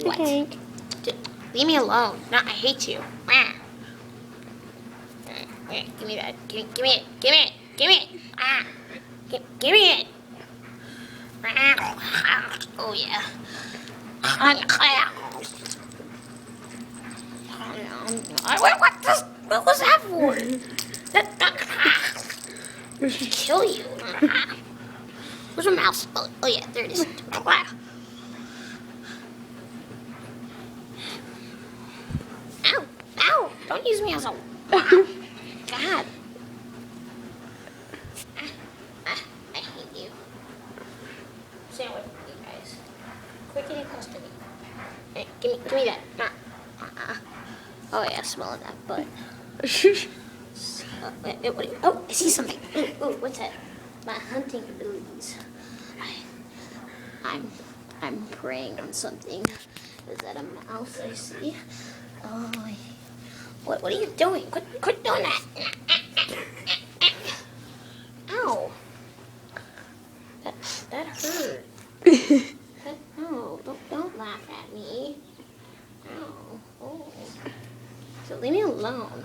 What? Hank. Leave me alone. No, I hate you. Give me that. Give me it. Give me it. Give me it. Give me it. Oh yeah. What was that for? Kill you. Where's my mouse? Oh yeah, there it is. Ow! Ow! Don't use me as a. God. I hate you. Stay away from me, guys. Quit getting close to me. Hey, give me that. Oh yeah, smell that butt. Oh, I see something. Ooh, what's that? My hunting abilities. I'm preying on something. Is that a mouse I see? Oh, what are you doing? Quit doing that. Ow. That hurt. No, don't laugh at me. Ow. Oh. So leave me alone.